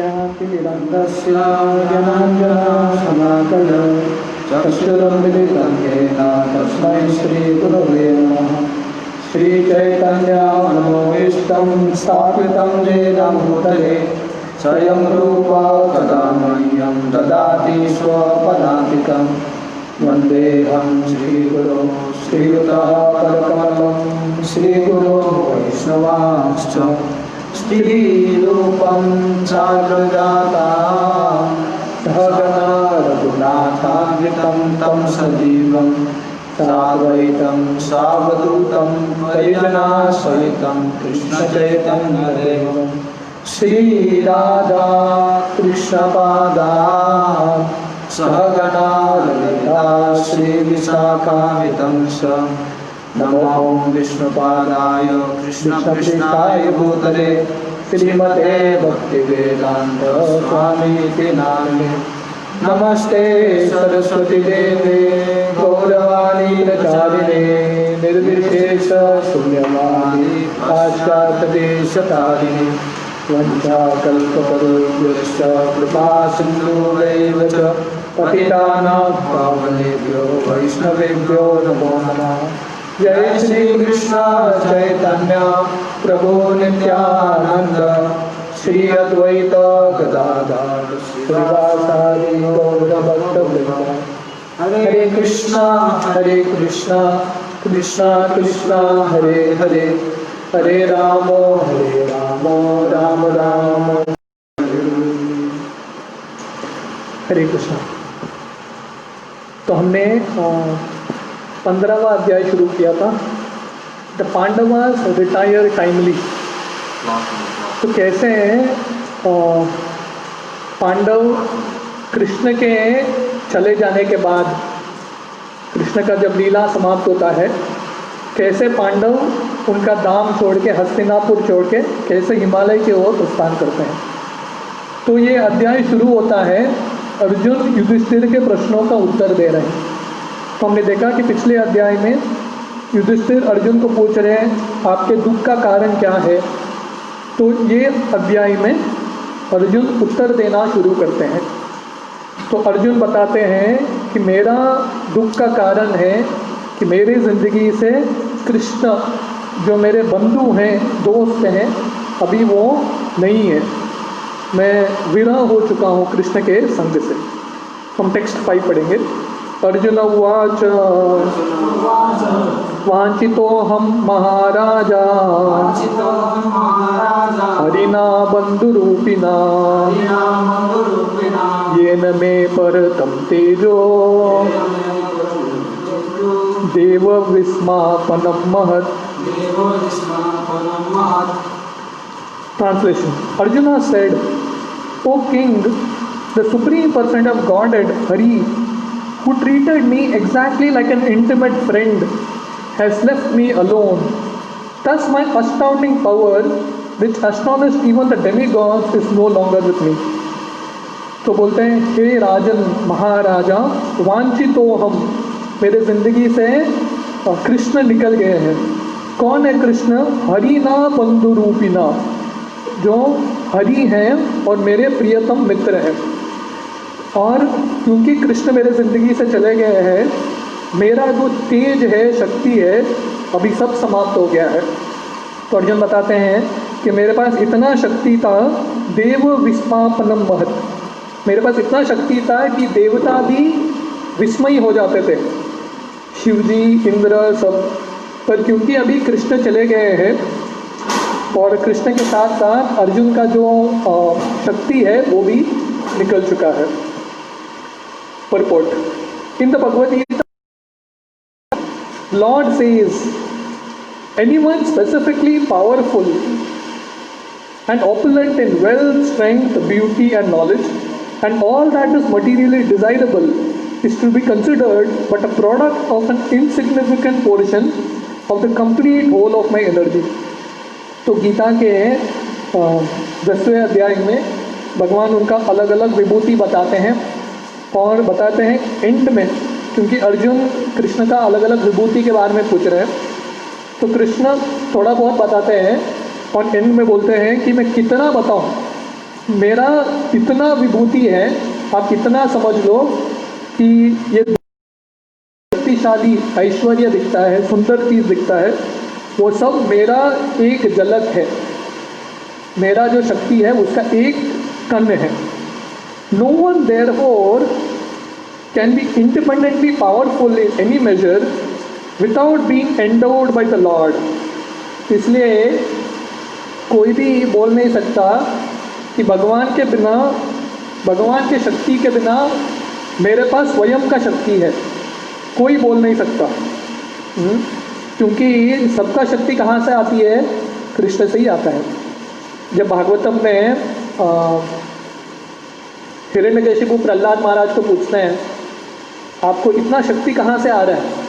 ज्ञानतिमिरन्दस्य ज्ञानाञ्जनशलाकया चक्षुरुन्मिलितं येन तस्मै श्रीगुरवे नमः। श्रीचैतन्यमनोभीष्टं स्थापितं येन भूतले स्वयं रूपा कदा मह्यं ददाति स्वपदान्तिकं। वन्देऽहं श्रीगुरो श्रीयुतपदकमलं श्रीगुरो वैष्णवांश्च स्त्रीरूपं साग्रजाता सहगना रघुनाथान्वितं तं सजीवं साद्वैतं सावधूतं परिजनासहितं कृष्णचैतन्यदेवं श्रीराधा कृष्णपादान् सहगना ललिता श्रीविशाखान्वितं च नमो विष्णुपादाय कृष्णकृष्णाय भूतले श्रीमते भक्तिवेदान्त स्वामीति नामिने। नमस्ते सरस्वती देवे गौरवाणी प्रचारिणे निर्विशेष शून्यवादी पाश्चात्यदेशतारिणे वञ्चाकल्पतरुभ्यश्च कृपा सिन्धुभैव च पतितानां पावनेभ्यो वैष्णवेभ्यो नमो नमः। जय श्री कृष्ण चैतन्य प्रभु नित्यानंद श्री अद्वैत गदाधर श्रीवासादि गौर भक्तवृंद। हरे कृष्णा कृष्णा कृष्णा हरे हरे हरे राम राम राम हरे कृष्णा। तो हमने 15वां अध्याय शुरू किया था, द पांडवास रिटायर टाइमली। तो कैसे पांडव कृष्ण के चले जाने के बाद, कृष्ण का जब लीला समाप्त होता है, कैसे पांडव उनका धाम छोड़ के, हस्तिनापुर छोड़ के कैसे हिमालय की ओर प्रस्थान करते हैं। तो ये अध्याय शुरू होता है अर्जुन युधिष्ठिर के प्रश्नों का उत्तर दे रहे हैं। तो हमने देखा कि पिछले अध्याय में युधिष्ठिर अर्जुन को पूछ रहे हैं आपके दुख का कारण क्या है। तो ये अध्याय में अर्जुन उत्तर देना शुरू करते हैं। तो अर्जुन बताते हैं कि मेरा दुख का कारण है कि मेरी ज़िंदगी से कृष्ण जो मेरे बंधु हैं, दोस्त हैं, अभी वो नहीं है। मैं विरह हो चुका हूँ कृष्ण के संग से। हम टेक्स्ट 5 पढ़ेंगे। अर्जुन उवाच वांछितो हम महाराजा हरिना बंधुरूपिणा येन मे परतं तेजो देव विस्मापनं महत्। Translation. Arjuna said, O king, the supreme person of Godhead, Hari, who treated me exactly like an intimate friend, has left me alone. Thus my astounding power, which astonished even the demigods, is no longer with me. तो बोलते हैं, हे राजन महाराजा, वांछितो हम, मेरे जिंदगी से कृष्ण निकल गए हैं। कौन है कृष्ण? हरिना बंधुरूपिणा, जो हरि हैं और मेरे प्रियतम मित्र हैं। और क्योंकि कृष्ण मेरे ज़िंदगी से चले गए हैं, मेरा जो तेज है, शक्ति है, अभी सब समाप्त हो गया है। तो अर्जुन बताते हैं कि मेरे पास इतना शक्ति था, देव विस्मापनम महत्, मेरे पास इतना शक्ति था कि देवता भी विस्मयी हो जाते थे, शिवजी, इंद्र, सब। पर क्योंकि अभी कृष्ण चले गए हैं और कृष्ण के साथ साथ अर्जुन का जो शक्ति है वो भी निकल चुका है। Purport. In the Bhagavad Gita, Lord says, anyone specifically powerful and opulent in wealth, strength, beauty and knowledge, and all that is materially desirable, is to be considered but a product of an insignificant portion of the complete whole of my energy. तो गीता के 10वें अध्याय में भगवान उनका अलग अलग विभूति बताते हैं और बताते हैं एंड में, क्योंकि अर्जुन कृष्ण का अलग अलग विभूति के बारे में पूछ रहे हैं, तो कृष्ण थोड़ा बहुत बताते हैं और एंड में बोलते हैं कि मैं कितना बताऊं, मेरा इतना विभूति है, आप इतना समझ लो कि ये शक्तिशाली ऐश्वर्य दिखता है, सुंदर चीज़ दिखता है, वो सब मेरा एक झलक है, मेरा जो शक्ति है उसका एक कण है। No one therefore can be independently powerful in any measure without being endorsed by the Lord. इसलिए कोई भी बोल नहीं सकता कि भगवान के बिना, भगवान के शक्ति के बिना मेरे पास स्वयं का शक्ति है, कोई बोल नहीं सकता। क्योंकि सबका शक्ति कहाँ से आती है? कृष्ण से ही आता है। जब भागवतम में हिरण्यकशिपु प्रहलाद महाराज को पूछते हैं, आपको इतना शक्ति कहाँ से आ रहा है?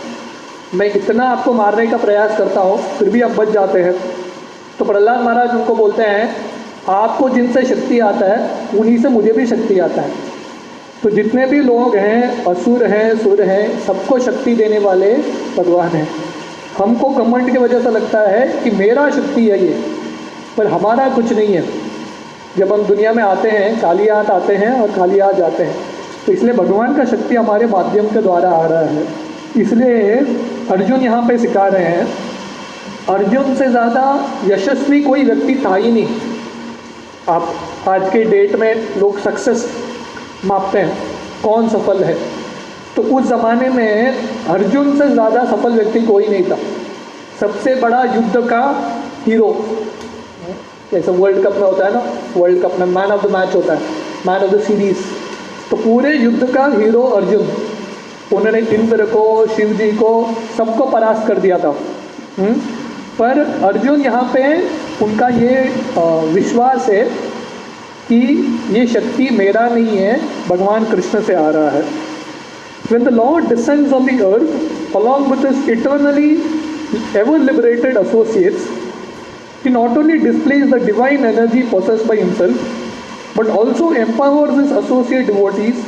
मैं इतना आपको मारने का प्रयास करता हूँ फिर भी आप बच जाते हैं। तो प्रहलाद महाराज उनको बोलते हैं, आपको जिनसे शक्ति आता है उन्हीं से मुझे भी शक्ति आता है। तो जितने भी लोग हैं, असुर हैं, सुर हैं, सबको शक्ति देने वाले भगवान हैं। हमको घमंड की वजह से लगता है कि मेरा शक्ति है ये, पर हमारा कुछ नहीं है। जब हम दुनिया में आते हैं खाली हाथ आते हैं और खाली हाथ जाते हैं, तो इसलिए भगवान का शक्ति हमारे माध्यम के द्वारा आ रहा है। इसलिए अर्जुन यहाँ पे सिखा रहे हैं, अर्जुन से ज़्यादा यशस्वी कोई व्यक्ति था ही नहीं। आप आज के डेट में लोग सक्सेस मापते हैं, कौन सफल है, तो उस ज़माने में अर्जुन से ज़्यादा सफल व्यक्ति कोई नहीं था। सबसे बड़ा युद्ध का हीरो, जैसे वर्ल्ड कप में होता है ना, वर्ल्ड कप में मैन ऑफ द मैच होता है, मैन ऑफ द सीरीज, तो पूरे युद्ध का हीरो अर्जुन। उन्होंने इंद्र को, शिव जी को, सबको परास्त कर दिया था। पर अर्जुन यहाँ पे उनका ये विश्वास है कि ये शक्ति मेरा नहीं है, भगवान कृष्ण से आ रहा है। When the Lord descends on the earth along with his eternally ever liberated associates, he not only displays the divine energy possessed by himself, but also empowers his associate devotees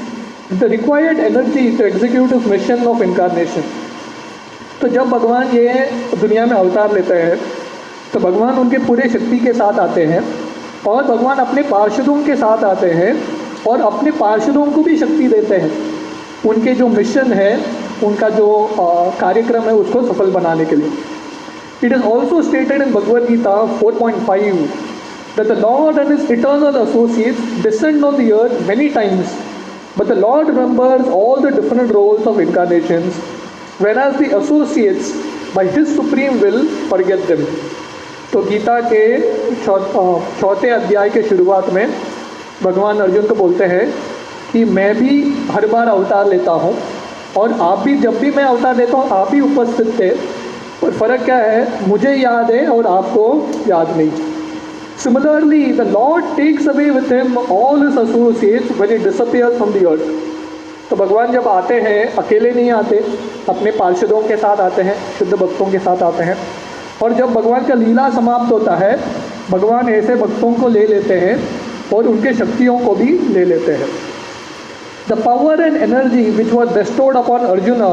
with the required energy to execute his mission of incarnation. तो जब भगवान ये दुनिया में अवतार लेते हैं तो भगवान उनके पूरे शक्ति के साथ आते हैं, और भगवान अपने पार्षदों के साथ आते हैं और अपने पार्षदों को भी शक्ति देते हैं, उनके जो मिशन है, उनका जो कार्यक्रम है उसको सफल बनाने के लिए। It is also stated in Bhagavad Gita 4.5 that the Lord and his eternal associates descend on the earth many times, but the Lord remembers all the different roles of incarnations, whereas the associates by his supreme will forget them. तो गीता के चौथे अध्याय के शुरुआत में भगवान अर्जुन को बोलते हैं कि मैं भी हर बार अवतार लेता हूँ, और आप भी जब भी मैं अवतार लेता हूँ आप भी उपस्थित थे, पर फ़र्क क्या है, मुझे याद है और आपको याद नहीं। Similarly, the Lord takes away with him all his associates when he disappears from the earth. तो भगवान जब आते हैं अकेले नहीं आते, अपने पार्षदों के साथ आते हैं, शुद्ध भक्तों के साथ आते हैं, और जब भगवान का लीला समाप्त होता है भगवान ऐसे भक्तों को ले लेते हैं और उनके शक्तियों को भी ले लेते हैं। The power and energy which was bestowed upon Arjuna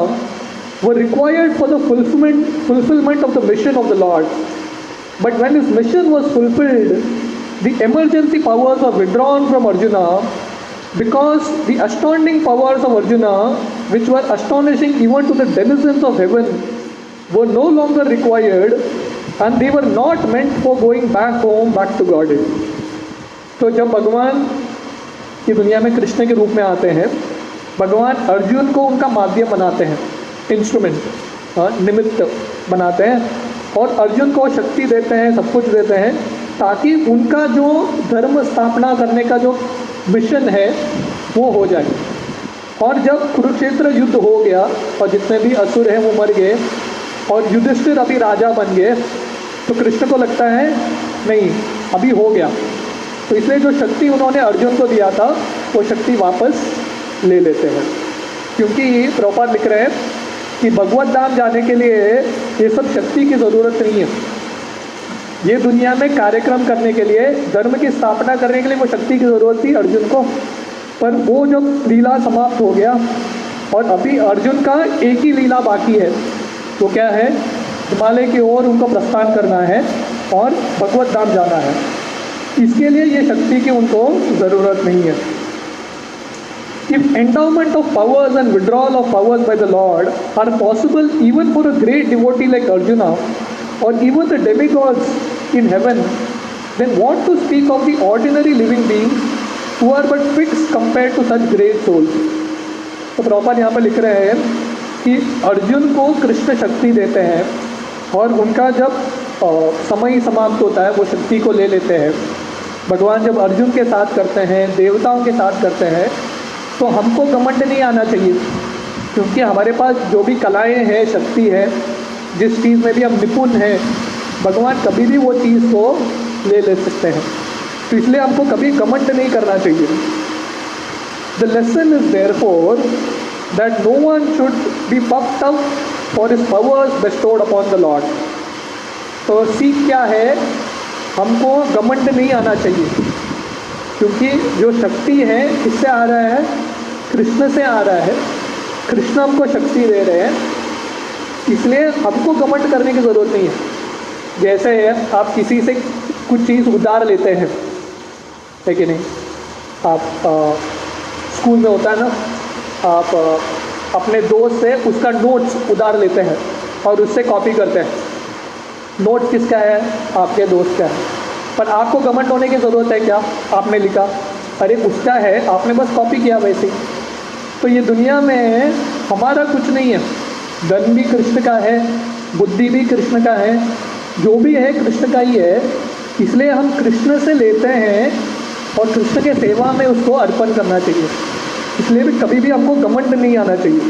were required for the fulfillment of the mission of the Lord. But when his mission was fulfilled, the emergency powers were withdrawn from Arjuna, because the astounding powers of Arjuna, which were astonishing even to the denizens of heaven, were no longer required, and they were not meant for going back home, back to Godhead. तो जब भगवान की दुनिया में कृष्ण के रूप में आते हैं, भगवान अर्जुन को उनका माध्यम बनाते हैं, इंस्ट्रूमेंट, निमित्त बनाते हैं, और अर्जुन को शक्ति देते हैं, सब कुछ देते हैं, ताकि उनका जो धर्म स्थापना करने का जो मिशन है वो हो जाए। और जब कुरुक्षेत्र युद्ध हो गया और जितने भी असुर हैं वो मर गए और युधिष्ठिर अभी राजा बन गए, तो कृष्ण को लगता है नहीं अभी हो गया, तो इसलिए जो शक्ति उन्होंने अर्जुन को दिया था वो शक्ति वापस ले लेते हैं। क्योंकि प्रभुपाद लिख रहे हैं कि भगवत धाम जाने के लिए ये सब शक्ति की ज़रूरत नहीं है, ये दुनिया में कार्यक्रम करने के लिए, धर्म की स्थापना करने के लिए वो शक्ति की ज़रूरत थी अर्जुन को। पर वो जब लीला समाप्त हो गया और अभी अर्जुन का एक ही लीला बाकी है, वो क्या है, हिमालय की ओर उनको प्रस्थान करना है और भगवत धाम जाना है। इसके लिए ये शक्ति की उनको ज़रूरत नहीं है। If endowment of powers and withdrawal of powers by the Lord are possible even for a great devotee like Arjuna or even the demigods in heaven, then what to speak of the ordinary living beings who are but fixed compared to such great souls? तो प्रभुपाद यहाँ पर लिख रहे हैं कि अर्जुन को कृष्ण शक्ति देते हैं और उनका जब समय समाप्त होता है वो शक्ति को ले लेते हैं। भगवान जब अर्जुन के साथ करते हैं, देवताओं के साथ करते हैं, तो हमको घमंड नहीं आना चाहिए, क्योंकि हमारे पास जो भी कलाएं हैं, शक्ति है, जिस चीज़ में भी हम निपुण हैं, भगवान कभी भी वो चीज़ को ले सकते हैं। तो इसलिए हमको कभी घमंड नहीं करना चाहिए। The lesson is therefore that no one should be puffed up for his powers bestowed upon the lord. तो सीख क्या है? हमको घमंड नहीं आना चाहिए, क्योंकि जो शक्ति है किससे आ रहा है? कृष्ण से आ रहा है। कृष्ण हमको शक्ति दे रहे हैं, इसलिए हमको घमंड करने की ज़रूरत नहीं है। जैसे आप किसी से कुछ चीज़ उधार लेते हैं, है कि नहीं? आप स्कूल में होता है ना, आप अपने दोस्त से उसका नोट्स उधार लेते हैं और उससे कॉपी करते हैं। नोट किसका है? आपके दोस्त का है। पर आपको घमंड होने की ज़रूरत है क्या? आपने लिखा, अरे उसका है, आपने बस कॉपी किया वैसे ही। तो ये दुनिया में हमारा कुछ नहीं है। धन भी कृष्ण का है, बुद्धि भी कृष्ण का है, जो भी है कृष्ण का ही है। इसलिए हम कृष्ण से लेते हैं और कृष्ण के सेवा में उसको अर्पण करना चाहिए। इसलिए भी कभी भी हमको घमंड नहीं आना चाहिए।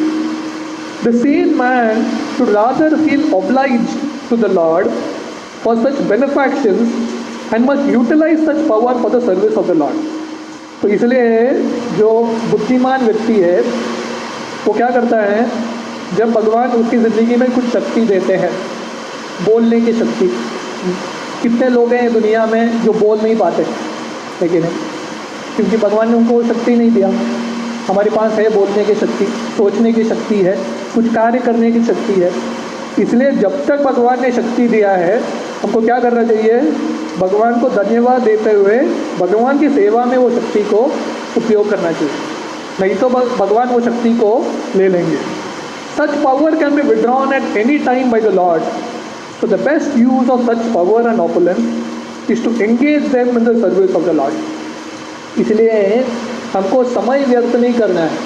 The same man should rather feel obliged to the Lord for such benefactions and must utilize such power for the service of the Lord. तो इसलिए जो बुद्धिमान व्यक्ति है वो क्या करता है? जब भगवान उसकी ज़िंदगी में कुछ शक्ति देते हैं, बोलने की शक्ति। कितने लोग हैं दुनिया में जो बोल नहीं पाते, लेकिन क्योंकि भगवान ने उनको वो शक्ति नहीं दिया। हमारे पास है बोलने की शक्ति, सोचने की शक्ति है, कुछ कार्य करने की शक्ति है। इसलिए जब तक भगवान ने शक्ति दिया है, हमको क्या करना चाहिए? भगवान को धन्यवाद देते हुए भगवान की सेवा में वो शक्ति को उपयोग करना चाहिए, नहीं तो भगवान वो शक्ति को ले लेंगे। Such power can be withdrawn at any time by the Lord, so the best use of such power and opulence is to engage them in the service of the Lord. इसलिए हमको समय व्यर्थ नहीं करना है,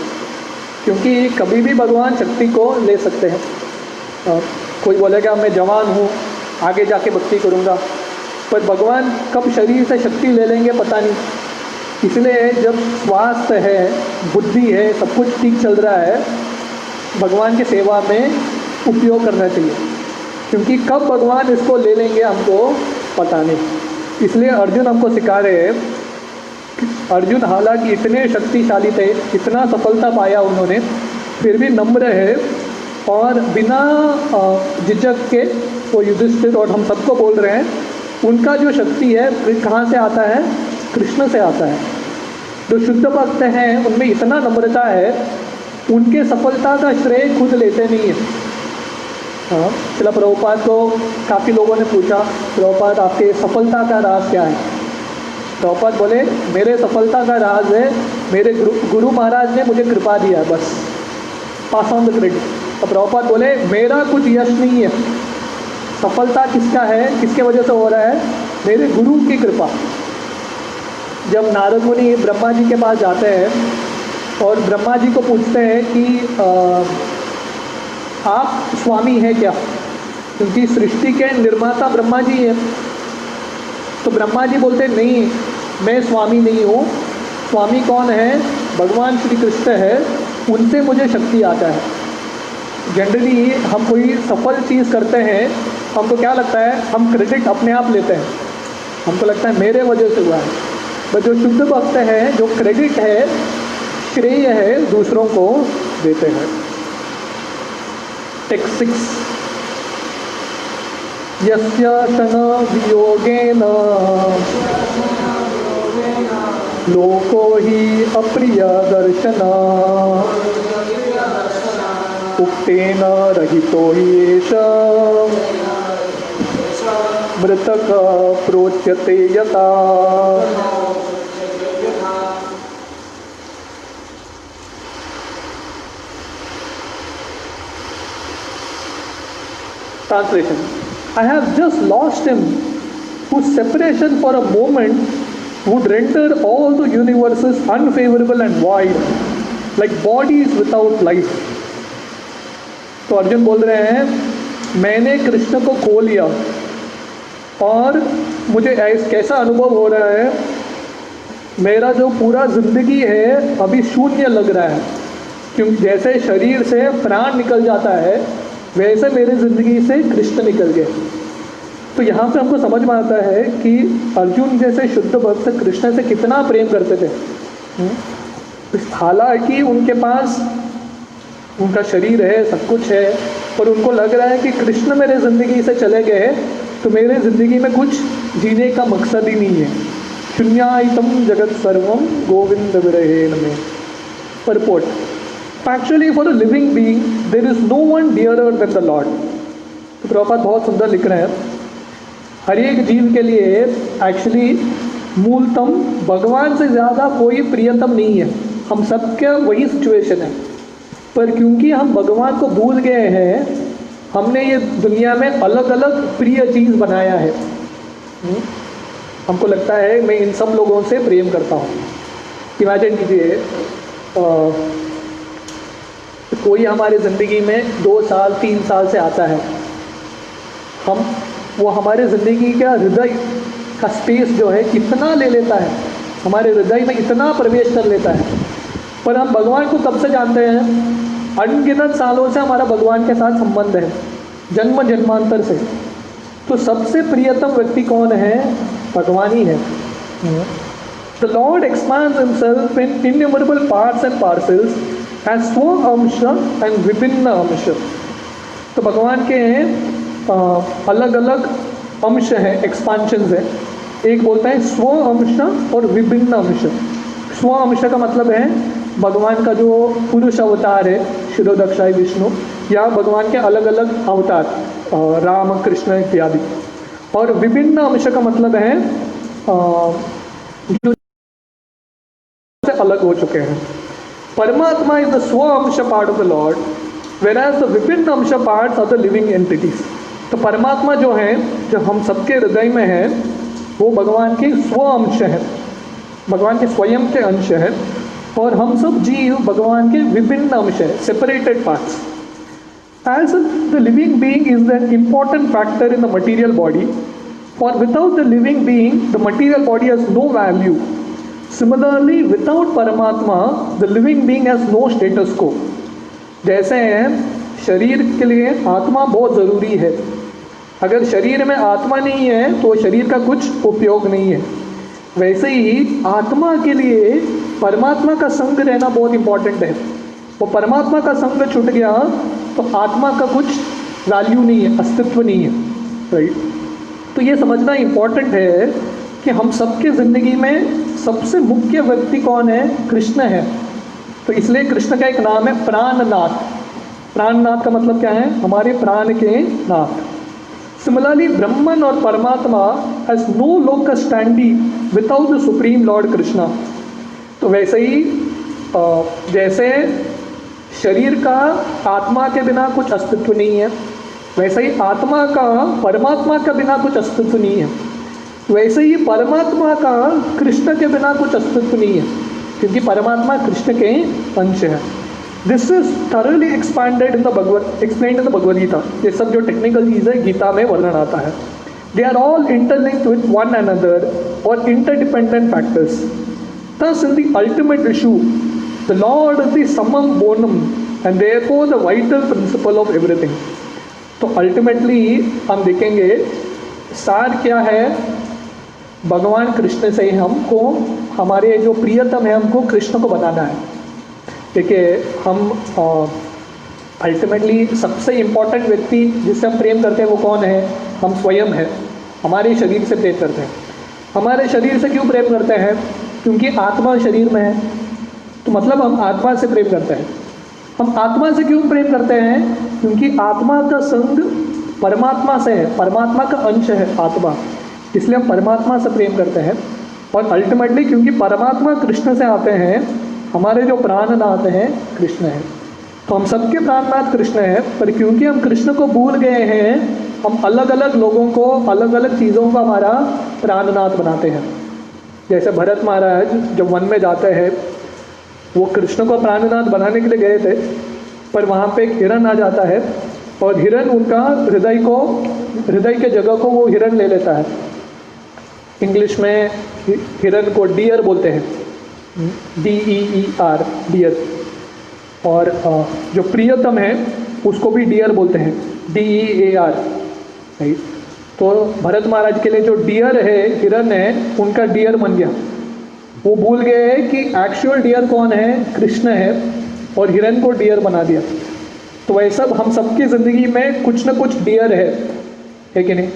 क्योंकि कभी भी भगवान शक्ति को ले सकते हैं। कोई बोलेगा मैं जवान हूँ, आगे जाके भक्ति करूँगा, पर भगवान कब शरीर से शक्ति ले लेंगे पता नहीं। इसलिए जब स्वास्थ्य है, बुद्धि है, सब कुछ ठीक चल रहा है, भगवान की सेवा में उपयोग करना चाहिए, क्योंकि कब भगवान इसको ले लेंगे हमको पता नहीं। इसलिए अर्जुन हमको सिखा रहे हैं। अर्जुन हालांकि इतने शक्तिशाली थे, इतना सफलता पाया उन्होंने, फिर भी नम्र है और बिना झिझक के वो युधिष्ठिर और हम सबको बोल रहे हैं, उनका जो शक्ति है फिर कहाँ से आता है? कृष्ण से आता है। जो शुद्ध भक्त हैं उनमें इतना नम्रता है, उनके सफलता का श्रेय खुद लेते नहीं है। हाँ, चला प्रभुपाद को काफ़ी लोगों ने पूछा, प्रभुपाद आपके सफलता का राज क्या है? प्रभुपाद बोले, मेरे सफलता का राज है मेरे गुरु महाराज ने मुझे कृपा दिया, बस पास ऑन द क्रेडिट। तो प्रभुपाद बोले, मेरा कुछ यश नहीं है, सफलता किसका है, किसके वजह से हो रहा है? मेरे गुरु की कृपा। जब नारद मुनि ब्रह्मा जी के पास जाते हैं और ब्रह्मा जी को पूछते हैं कि आप स्वामी हैं क्या, क्योंकि सृष्टि के निर्माता ब्रह्मा जी हैं। तो ब्रह्मा जी बोलते नहीं, मैं स्वामी नहीं हूँ। स्वामी कौन है? भगवान श्री कृष्ण है, उनसे मुझे शक्ति आता है। जनरली हम कोई सफल चीज़ करते हैं, हमको क्या लगता है? हम क्रेडिट अपने आप लेते हैं, हमको लगता है मेरे वजह से हुआ है। पर जो शुद्ध भक्त है, जो क्रेडिट है, श्रेय है, दूसरों को देते हैं। टेक्स्ट 6, यस्य शन वियोगेन लोको हि अप्रिय दर्शन उक्तेन रहितो हि एष मृतक प्रोच्यते यथा। Translation: I have just lost him, whose separation for a moment would render all the universes unfavorable and void, like bodies without life. तो अर्जुन बोल रहे हैं, मैंने कृष्ण को खो लिया और मुझे कैसा अनुभव हो रहा है, मेरा जो पूरा जिंदगी है अभी शून्य लग रहा है, क्योंकि जैसे शरीर से प्राण निकल जाता है वैसे मेरी ज़िंदगी से कृष्ण निकल गए। तो यहाँ पे हमको समझ में आता है कि अर्जुन जैसे शुद्ध भक्त कृष्ण से कितना प्रेम करते थे। हालांकि उनके पास उनका शरीर है, सब कुछ है, पर उनको लग रहा है कि कृष्ण मेरे ज़िंदगी से चले गए तो मेरे ज़िंदगी में कुछ जीने का मकसद ही नहीं है। शून्यायतम जगत सर्वम गोविंद विरहेण में। Purport: Actually, for a living being, there is no one dearer than the Lord. तो प्रभुपाद बहुत सुंदर लिख रहे हैं, हर एक जीव के लिए एक्चुअली मूलतम भगवान से ज़्यादा कोई प्रियतम नहीं है। हम सबके वही सिचुएशन है, पर क्योंकि हम भगवान को भूल गए हैं, हमने ये दुनिया में अलग अलग प्रिय चीज़ बनाया है। हमको लगता है मैं इन सब लोगों से प्रेम करता हूँ। इमेजिन कीजिए कोई हमारे ज़िंदगी में 2 साल 3 साल से आता है, वो हमारे ज़िंदगी का हृदय का स्पेस जो है कितना ले लेता है, हमारे हृदय में इतना प्रवेश कर लेता है। पर हम भगवान को कब से जानते हैं? अनगिनत सालों से हमारा भगवान के साथ संबंध है, जन्म जन्मांतर से। तो सबसे प्रियतम व्यक्ति कौन है? भगवान ही है। The Lord expands himself in innumerable parts and parcels as स्व अंश एंड विभिन्न अंश। तो भगवान के अलग अलग अंश हैं, एक्सपांशंस हैं। एक बोलता है स्व अंश और विभिन्न अंश। स्व अंश का मतलब है भगवान का जो पुरुष अवतार है, शिरोदक्षाई विष्णु, या भगवान के अलग अलग अवतार राम कृष्ण इत्यादि। और विभिन्न अंश का मतलब है जो अलग हो चुके हैं। Paramatma is the Swa-amsha part of the Lord, whereas the Vipinna amsha parts are the living entities. तो परमात्मा जो है, जो हम सबके हृदय में है, वो भगवान के स्व-अंश है, भगवान के स्वयं के अंश है, और हम सब जीव भगवान के विभिन्न अंश है, separated parts. As the living being is an important factor in the material body, for without the living being, the material body has no value. Similarly, without Paramatma, the living being has no status quo. जैसे शरीर के लिए आत्मा बहुत ज़रूरी है, अगर शरीर में आत्मा नहीं है तो शरीर का कुछ उपयोग नहीं है, वैसे ही आत्मा के लिए परमात्मा का संग रहना बहुत इम्पॉर्टेंट है। वो परमात्मा का संग छूट गया तो आत्मा का कुछ वैल्यू नहीं है, अस्तित्व नहीं है, राइट। तो ये समझना इम्पॉर्टेंट है कि हम सबके ज़िंदगी में सबसे मुख्य व्यक्ति कौन है? कृष्ण है। तो इसलिए कृष्ण का एक नाम है प्राणनाथ। प्राणनाथ का मतलब क्या है? हमारे प्राण के नाथ। सिमिलरली ब्रह्मन और परमात्मा has no locus standi without the supreme Lord Krishna. तो वैसे ही जैसे शरीर का आत्मा के बिना कुछ अस्तित्व नहीं है, वैसे ही आत्मा का परमात्मा के बिना कुछ अस्तित्व नहीं है, वैसे ही परमात्मा का कृष्ण के बिना कुछ अस्तित्व नहीं है, क्योंकि परमात्मा कृष्ण के अंश है। This is thoroughly expanded in the explained in the Bhagavad Gita. ये सब जो टेक्निकल चीज़ है गीता में वर्णन आता है। They are all interlinked with one another और interdependent factors. Thus in the ultimate issue the lord is the summum bonum and therefore the vital principle of everything. तो अल्टीमेटली हम देखेंगे सार क्या है, भगवान कृष्ण से ही हमको, हमारे जो प्रियतम है, हमको कृष्ण को बनाना है। देखिए हम अल्टीमेटली सबसे इम्पोर्टेंट व्यक्ति जिससे हम प्रेम करते हैं वो कौन है? हम स्वयं है। हमारे शरीर से प्रेम करते हैं। हमारे शरीर से क्यों प्रेम करते हैं? क्योंकि आत्मा शरीर में है, तो मतलब हम आत्मा से प्रेम करते हैं। हम आत्मा से क्यों प्रेम करते हैं? क्योंकि आत्मा का संग परमात्मा से है, परमात्मा का अंश है आत्मा, इसलिए हम परमात्मा से प्रेम करते हैं। और अल्टीमेटली क्योंकि परमात्मा कृष्ण से आते हैं, हमारे जो प्राणनाथ हैं कृष्ण हैं, तो हम सबके प्राणनाथ कृष्ण हैं। पर क्योंकि हम कृष्ण को भूल गए हैं, हम अलग अलग लोगों को, अलग अलग चीज़ों को हमारा प्राणनाथ बनाते हैं। जैसे भरत महाराज जब वन में जाते हैं, वो कृष्ण को प्राणनाथ बनाने के लिए गए थे, पर वहाँ पे एक हिरण आ जाता है और हिरण उनका हृदय के जगह को वो हिरण ले लेता है। इंग्लिश में हिरण को डियर बोलते हैं, DEER, डियर। और जो प्रियतम है उसको भी डियर बोलते हैं, DEAR, राइट। तो भरत महाराज के लिए जो डियर है, हिरण है, उनका डियर बन गया। वो भूल गए कि एक्चुअल डियर कौन है, कृष्ण है, और हिरण को डियर बना दिया। तो वैसा हम सबकी ज़िंदगी में कुछ ना कुछ डियर है कि नहीं?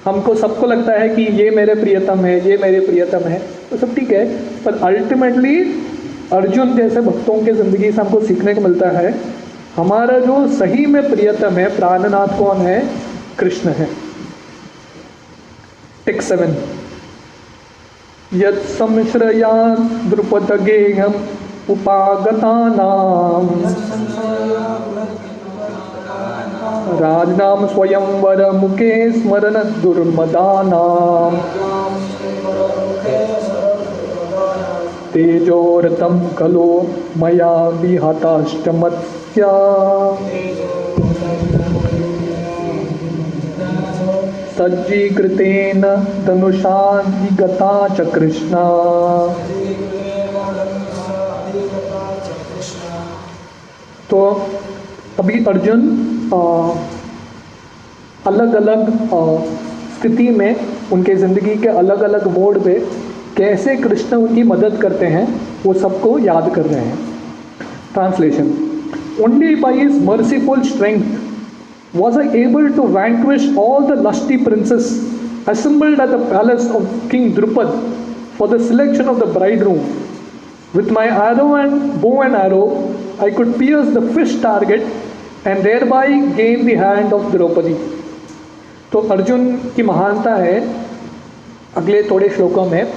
हमको सबको लगता है कि ये मेरे प्रियतम है, ये मेरे प्रियतम है, तो सब ठीक है। पर अल्टीमेटली अर्जुन जैसे भक्तों के ज़िंदगी से हमको सीखने को मिलता है, हमारा जो सही में प्रियतम है, प्राणनाथ कौन है? कृष्ण है। टेक्स्ट 7, यत् संश्रया द्रुपदगेहम् उपागतानां राजनाम स्वयंवर मुखे स्मरण दुर्मदानां तेजोरतं खलु मया विहताष्टमत्स्या सज्जीकृतेन धनुषा निगता च कृष्णा। तो अभी अर्जुन अलग अलग स्थिति में, उनके ज़िंदगी के अलग अलग मोड़ पे कैसे कृष्ण उनकी मदद करते हैं, वो सबको याद कर रहे हैं। Translation, only by his merciful strength was I able to vanquish all the lusty princes assembled at the palace of King Drupad for the selection of the bridegroom. With my arrow and bow and arrow, I could pierce the fish target and thereby gain the hand of Draupadi. तो अर्जुन की महानता है अगले थोड़े श्लोकों में।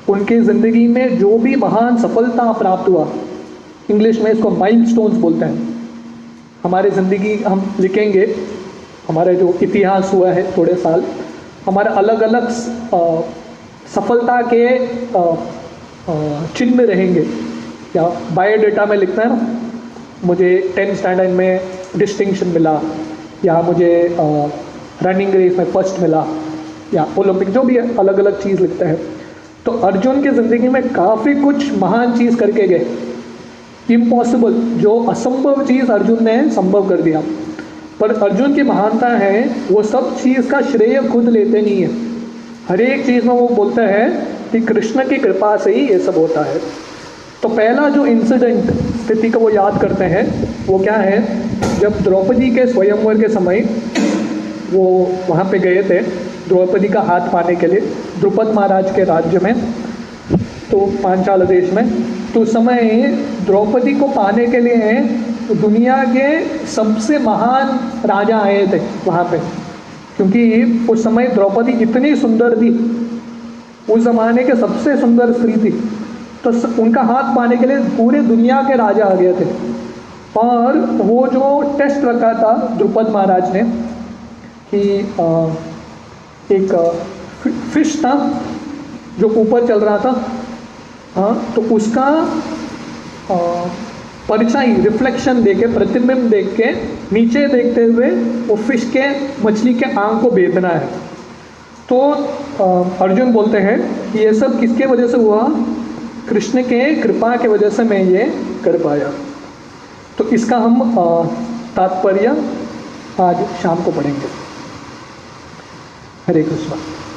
उनके ज़िंदगी में जो भी महान सफलता प्राप्त हुआ, इंग्लिश में इसको माइलस्टोन्स बोलते हैं। हमारे ज़िंदगी हम लिखेंगे, हमारे जो इतिहास हुआ है थोड़े साल, हमारे अलग अलग सफलता के चिन्ह रहेंगे। या बायोडाटा में लिखना है ना, मुझे 10th स्टैंडर्ड में डिस्टिंक्शन मिला, या मुझे रनिंग रेस में फर्स्ट मिला, या ओलंपिक, जो भी अलग अलग चीज़ लिखता है। तो अर्जुन की ज़िंदगी में काफ़ी कुछ महान चीज़ करके गए। इम्पॉसिबल, जो असंभव चीज़ अर्जुन ने संभव कर दिया। पर अर्जुन की महानता है, वो सब चीज़ का श्रेय खुद लेते नहीं है। हर एक चीज़ में वो बोलते हैं कि कृष्ण की कृपा से ही ये सब होता है। तो पहला जो इंसिडेंट स्थिति को वो याद करते हैं, वो क्या है? जब द्रौपदी के स्वयंवर के समय वो वहाँ पे गए थे द्रौपदी का हाथ पाने के लिए, द्रुपद महाराज के राज्य में, तो पांचाल देश में। तो उस समय द्रौपदी को पाने के लिए दुनिया के सबसे महान राजा आए थे वहाँ पे, क्योंकि उस समय द्रौपदी इतनी सुंदर थी, उस ज़माने के सबसे सुंदर स्त्री थी। तो उनका हाथ पाने के लिए पूरे दुनिया के राजा आ गए थे। और वो जो टेस्ट रखा था द्रुपद महाराज ने कि एक फिश था जो ऊपर चल रहा था, हाँ, तो उसका परछाई, रिफ्लेक्शन देके, प्रतिबिंब देख के नीचे देखते हुए वो फिश के, मछली के आंख को भेदना है। तो अर्जुन बोलते हैं कि ये सब किसके वजह से हुआ? कृष्ण के कृपा के वजह से मैं ये कर पाया। तो इसका हम तात्पर्य आज शाम को पढ़ेंगे। हरे कृष्ण।